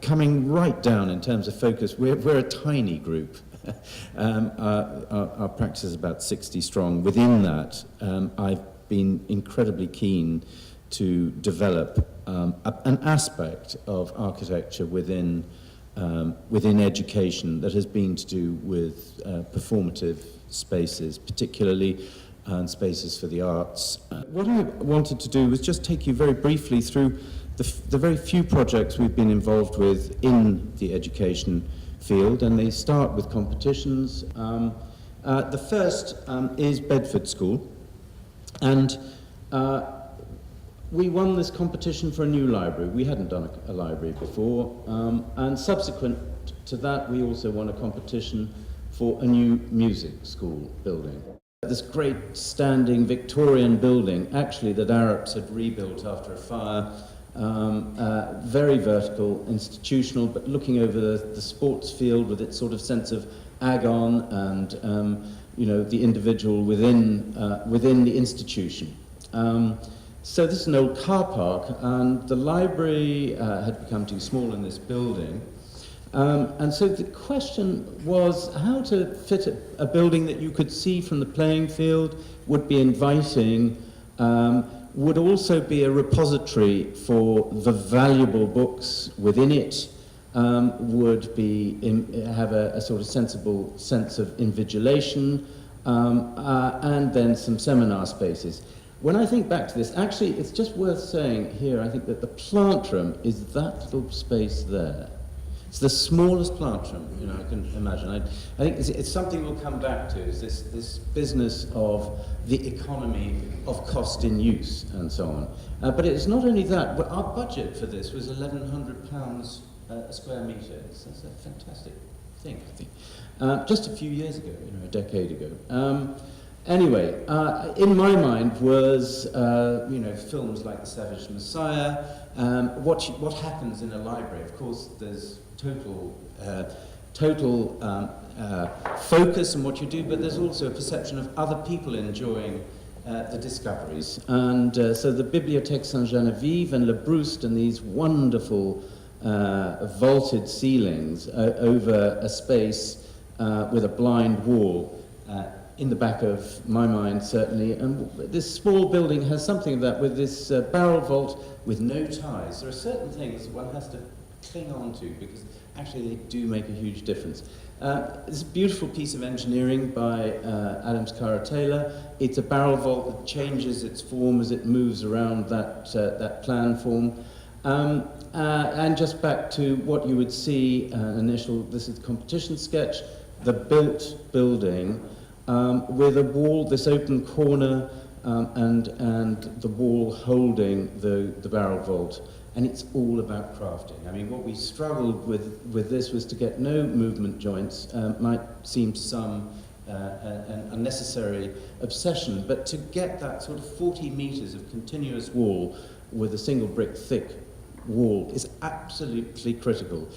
coming right down in terms of focus. We're a tiny group. Our practice is about 60 strong. Within that, I've been incredibly keen to develop an aspect of architecture within education that has been to do with performative spaces, particularly spaces for the arts. What I wanted to do was just take you very briefly through the very few projects we've been involved with in the education field, and they start with competitions. The first is Bedford School, and we won this competition for a new library. We hadn't done a library before, and subsequent to that we also won a competition for a new music school building. This great standing Victorian building, actually, that Arabs had rebuilt after a fire, very vertical, institutional, but looking over the sports field with its sort of sense of agon and the individual within the institution. So this is an old car park, and the library had become too small in this building. And so the question was how to fit a building that you could see from the playing field, would be inviting, would also be a repository for the valuable books within it, would have a sort of sensible sense of invigilation, and then some seminar spaces. When I think back to this, actually it's just worth saying here, I think that the plant room is that little space there. It's the smallest plant room, I can imagine. I think it's something we'll come back to, is this business of the economy of cost in use and so on. But it's not only that, our budget for this was £1,100 a square metre. That's a fantastic thing, I think. Just a few years ago, a decade ago. Anyway, in my mind was, films like The Savage Messiah. What happens in a library? Of course, there's total focus on what you do, but there's also a perception of other people enjoying the discoveries. And so the Bibliothèque Sainte-Geneviève and Le Proust and these wonderful vaulted ceilings over a space with a blind wall in the back of my mind, certainly. And this small building has something of that, with this barrel vault with no ties. There are certain things that one has to cling on to because actually they do make a huge difference. It's a beautiful piece of engineering by Adams Cara Taylor. It's a barrel vault that changes its form as it moves around that plan form. And just back to what you would see, this is the competition sketch, the built building with a wall, this open corner, and the wall holding the barrel vault. And it's all about crafting. I mean, what we struggled with this was to get no movement joints. Might seem to some an unnecessary obsession, but to get that sort of 40 meters of continuous wall with a single brick thick wall is absolutely critical.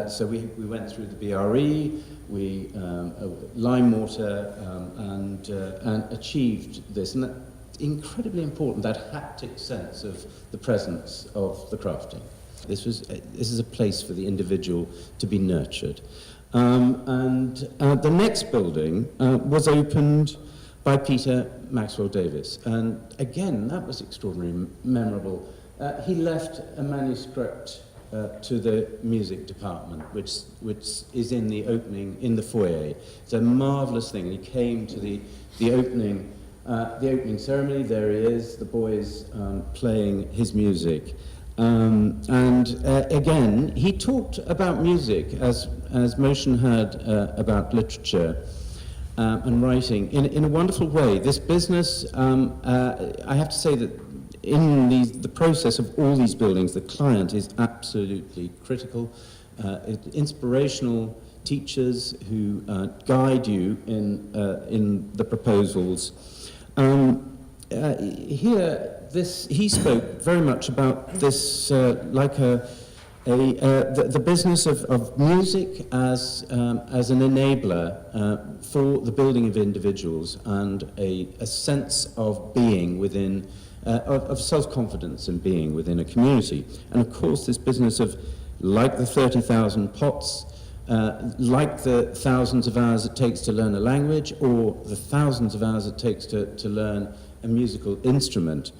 So we went through the BRE, we lime mortar, and achieved this. And that's incredibly important, that haptic sense of the presence of the crafting. This is a place for the individual to be nurtured. The next building was opened by Peter Maxwell Davies, and again that was extraordinarily memorable. He left a manuscript to the music department, which is in the foyer. It's a marvelous thing. He came to the opening ceremony. There he is, the boys playing his music. Again, he talked about music as Motion had about literature and writing in a wonderful way. This business, I have to say that in the process of all these buildings, the client is absolutely critical. Inspirational teachers who guide you in the proposals. He spoke very much about this like the business of music as an enabler for the building of individuals and a sense of being within, of self-confidence and being within a community. And of course this business of like the 30,000 pots, like the thousands of hours it takes to learn a language, or the thousands of hours it takes to learn a musical instrument.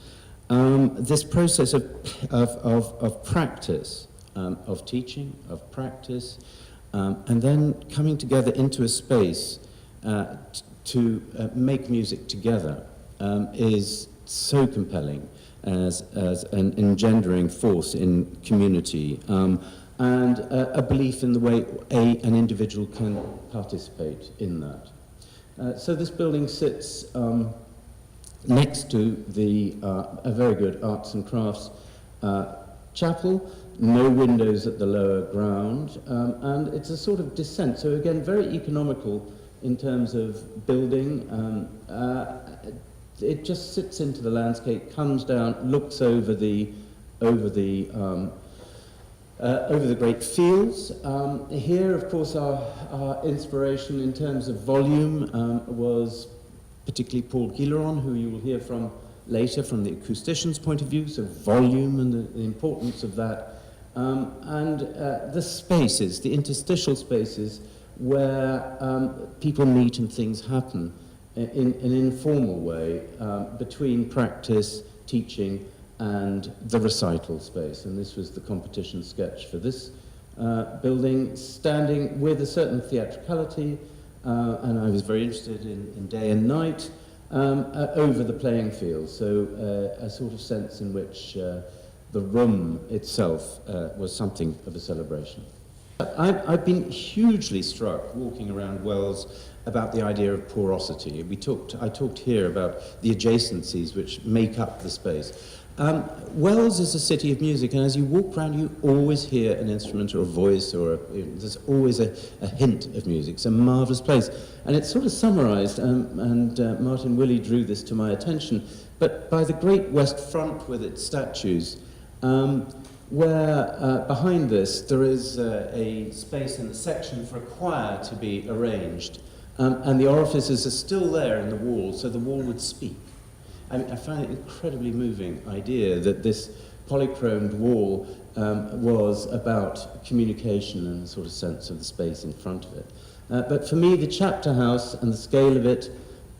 This process of practice, of teaching, of practice, and then coming together into a space to make music together is so compelling as an engendering force in community, and a belief in the way an individual can participate in that. So this building sits next to a very good arts and crafts chapel, no windows at the lower ground, and it's a sort of descent. So again, very economical in terms of building. It just sits into the landscape, comes down, looks over the great fields. Here, of course, our inspiration in terms of volume was particularly Paul Guilleron, who you will hear from later from the acoustician's point of view, so volume and the importance of that. And the spaces, the interstitial spaces where people meet and things happen in an informal way between practice, teaching, and the recital space. And this was the competition sketch for this building, standing with a certain theatricality, and I was very interested in day and night, over the playing field. So a sort of sense in which the room itself was something of a celebration. I've been hugely struck walking around Wells about the idea of porosity. I talked here about the adjacencies which make up the space. Wells is a city of music, and as you walk around, you always hear an instrument or a voice, or there's always a hint of music. It's a marvelous place. And it's sort of summarized, and Martin Willey drew this to my attention, but by the great West Front with its statues, where behind this there is a space in the section for a choir to be arranged, and the orifices are still there in the wall, so the wall would speak. I find it an incredibly moving idea that this polychromed wall was about communication and a sort of sense of the space in front of it. But for me, the chapter house and the scale of it,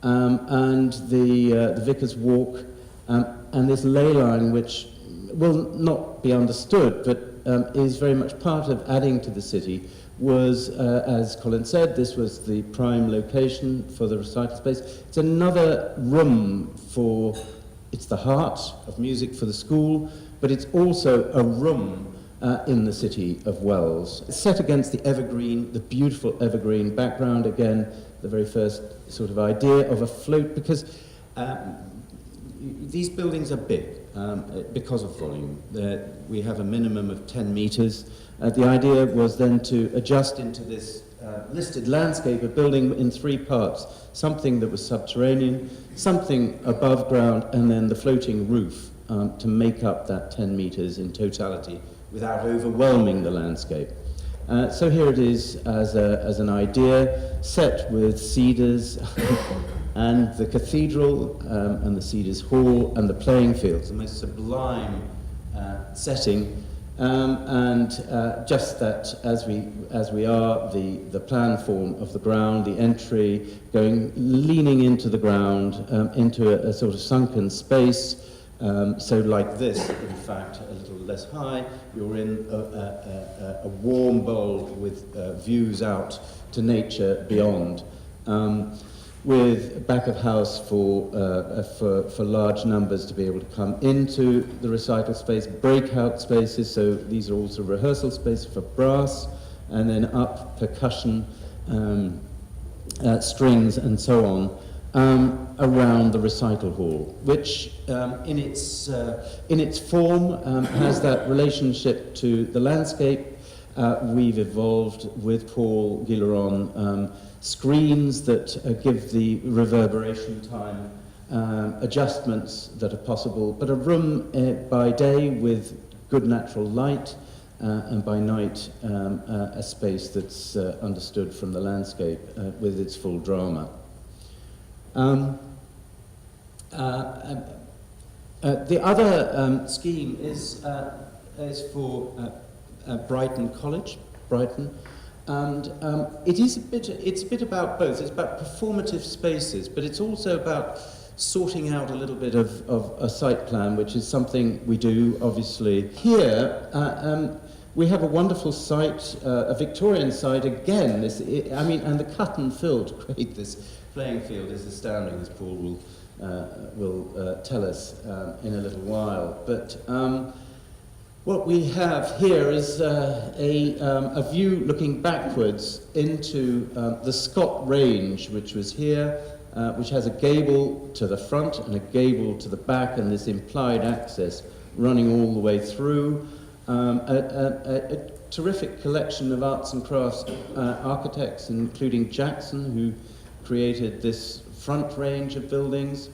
and the Vicar's Walk, and this ley line, which will not be understood, but is very much part of adding to the city, was, as Colin said, this was the prime location for the recital space. It's another room it's the heart of music for the school, but it's also a room in the city of Wells. It's set against the beautiful evergreen background, again, the very first sort of idea of a float, because these buildings are big because of volume. We have a minimum of 10 meters. The idea was then to adjust into this listed landscape, a building in three parts, something that was subterranean, something above ground, and then the floating roof to make up that 10 meters in totality without overwhelming the landscape. So here it is as an idea, set with cedars and the cathedral and the Cedars Hall and the playing fields, the most sublime setting. And just that, as we are, the plan form of the ground, the entry, leaning into the ground, into a sort of sunken space. So like this, in fact, a little less high, you're in a warm bowl with views out to nature beyond. With back of house for large numbers to be able to come into the recital space, breakout spaces, so these are also rehearsal space for brass, and then up percussion, strings and so on, around the recital hall, which in its form has that relationship to the landscape. We've evolved with Paul Guilleron screens that give the reverberation time, adjustments that are possible, but a room by day with good natural light, and by night a space that's understood from the landscape with its full drama. The other scheme is for Brighton College, Brighton. And it's a bit about both. It's about performative spaces, but it's also about sorting out a little bit of a site plan, which is something we do, obviously. Here, we have a wonderful site, a Victorian site, again. And the cut and fill to create this playing field is astounding, as Paul will tell us in a little while. But what we have here is a view looking backwards into the Scott Range, which was here, which has a gable to the front and a gable to the back, and this implied access running all the way through. A terrific collection of arts and crafts architects, including Jackson, who created this front range of buildings.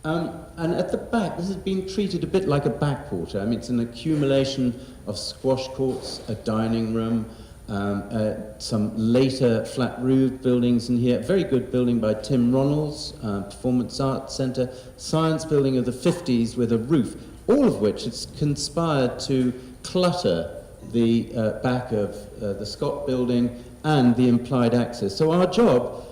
And at the back, this has been treated a bit like a backwater. I mean, it's an accumulation of squash courts, a dining room, some later flat-roofed buildings in here. A very good building by Tim Ronalds, Performance Arts Centre, science building of the 50s with a roof, all of which has conspired to clutter the back of the Scott building and the implied access. So our job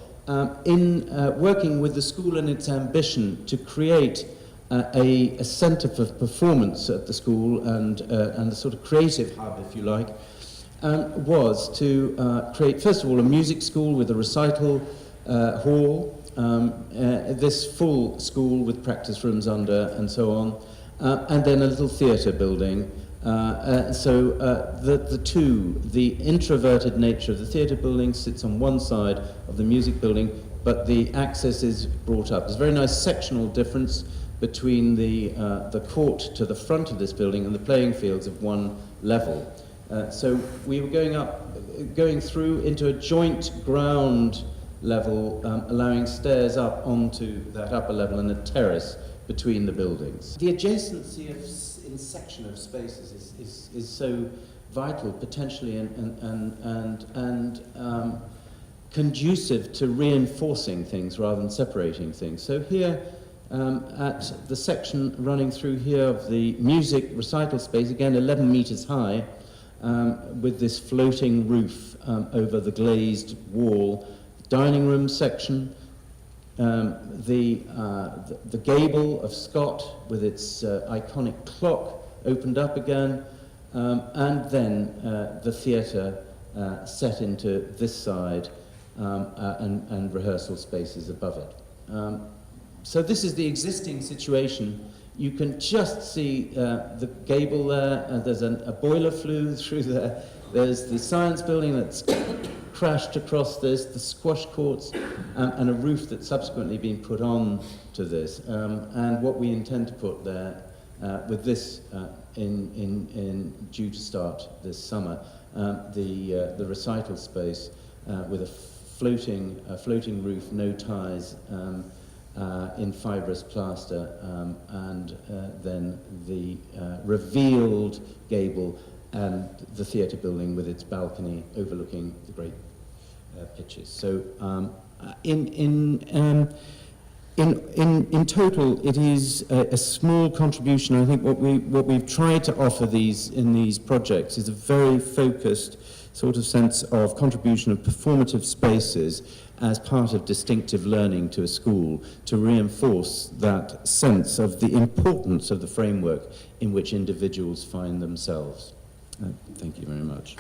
in working with the school and its ambition to create a centre for performance at the school and a sort of creative hub, if you like, was to create, first of all, a music school with a recital hall, this full school with practice rooms under and so on, and then a little theatre building. The introverted nature of the theatre building sits on one side of the music building, but the access is brought up. There's a very nice sectional difference between the court to the front of this building and the playing fields of one level. So we were going through into a joint ground level, allowing stairs up onto that upper level and a terrace between the buildings. The adjacency in section of spaces is so vital, potentially, and conducive to reinforcing things rather than separating things. So here, at the section running through here of the music recital space, again 11 meters high, with this floating roof over the glazed wall, dining room section, the gable of Scott with its iconic clock opened up again, and then the theatre set into this side, and rehearsal spaces above it. So this is the existing situation. You can just see the gable there, and there's a boiler flue through there. There's the science building that's crashed across this, the squash courts, and a roof that's subsequently been put on to this. And what we intend to put there with this due to start this summer, the recital space with a floating roof, no ties, in fibrous plaster, and then the revealed gable and the theatre building with its balcony overlooking the great pitches. So in total, it is a small contribution. I think what we've tried to offer in these projects is a very focused sort of sense of contribution of performative spaces as part of distinctive learning to a school, to reinforce that sense of the importance of the framework in which individuals find themselves. Thank you very much.